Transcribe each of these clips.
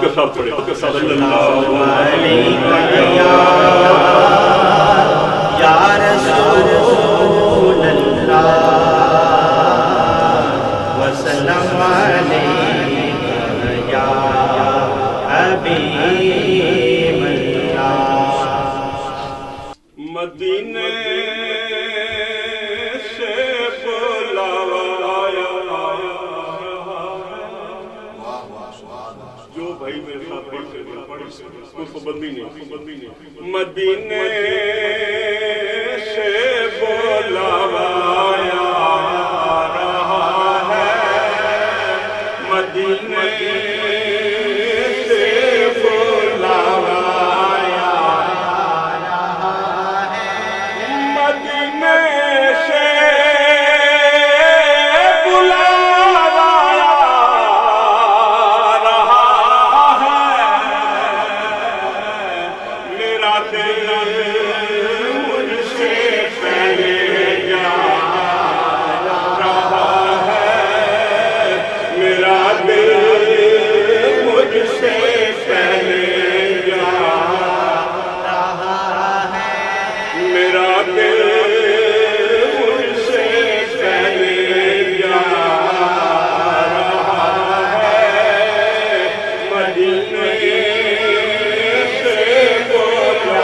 کے ساتھ پڑھے صلی اللہ یا رسول اللہ وسلم علیک یا حبیب اللہ مدینے سے بلاوایا جو بھائی میرے ساتھ پڑھ سے کوئی پابندی نہیں مدینے سے بلاوایا رہا ہے مدینے سے بلاوایا مدینے سے بلاوایا رہا ہے میرا دل مجھ سے پہلے جا رہا ہے میرا دل مجھ سے پہلے جا رہا ہے میرا دل مجھ سے پہلے جا رہا ہے مدینے سے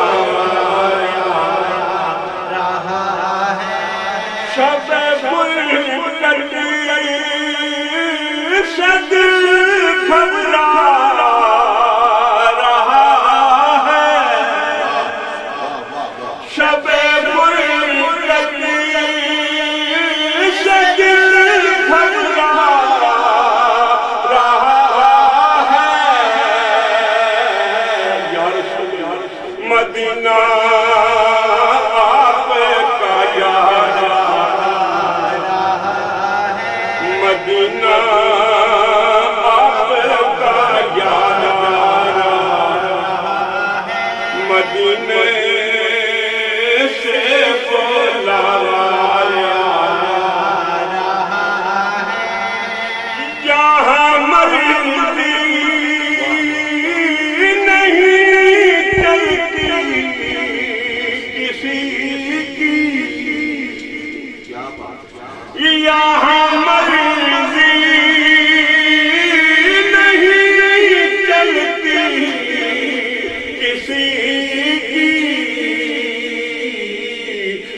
بلاوایا رہا ہے شب بلندی سے دل گھبرا رہا ہے شب بلندی سے دل گھبرا رہا ہے یا رسول مدینہ آپ کا یاد مدینہ آپ کا یاد مدینے سے بلاوایا جہاں مرضی نہیں چلتی کسی کی یہاں مرضی نہیں چلتی کسی کی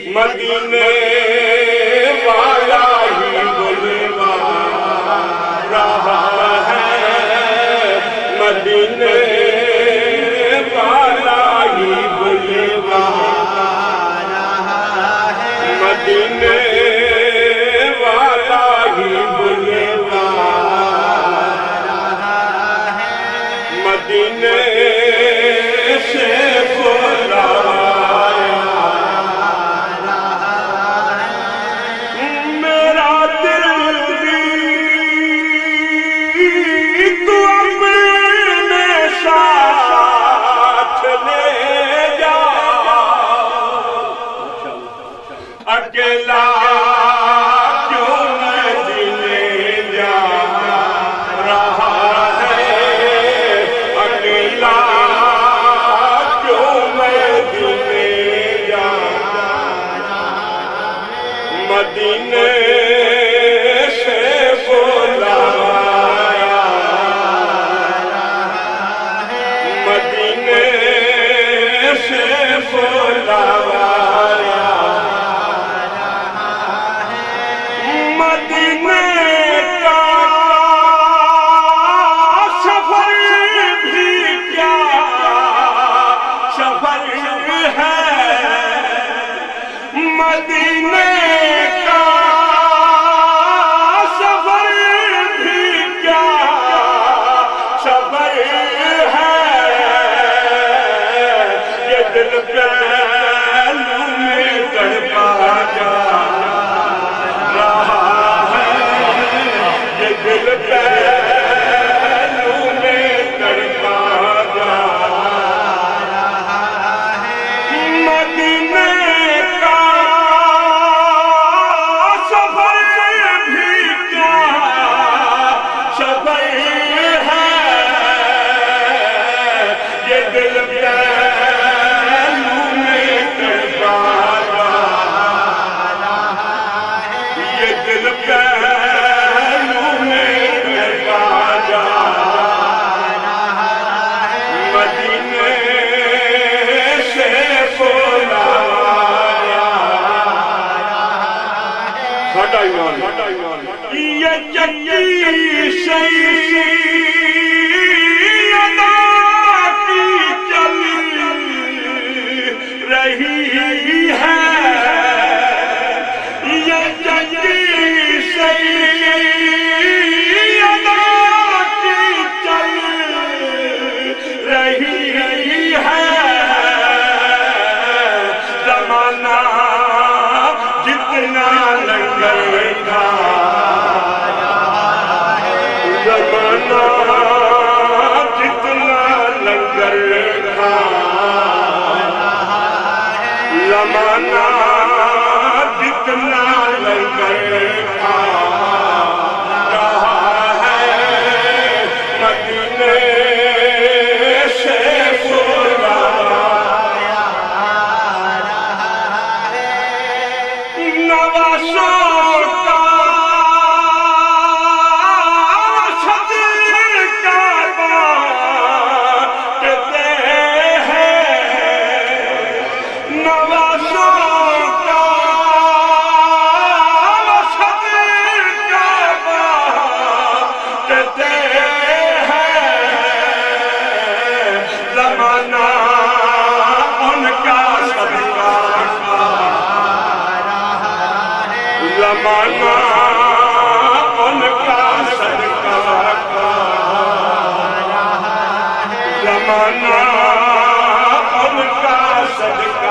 مدینے والا ہی بلوا رہا ہے مدینے والا ہی بلوا رہا ہے مدینے والا ہی بلوا رہا ہے مدینے سے بلاوایا میرا دل بھی تو اپنے ساتھ لے جا اکیلا کیوں میں جینے جا رہا ہے اکیلا کیوں میں جینے جا مدینے سے بلاوایا مدینے سے بلاوایا مدینے کا سفر بھی کیا سفر ہے مدینے کا سفر بھی کیا سفر ہے یہ دل پہ زمانہ جتنا لنگر کا رہا ہے مدینے سے سرایا رہا ہے نوازوں کا زمانہ ان کا صدقہ کا زمانہ ان کا صدقہ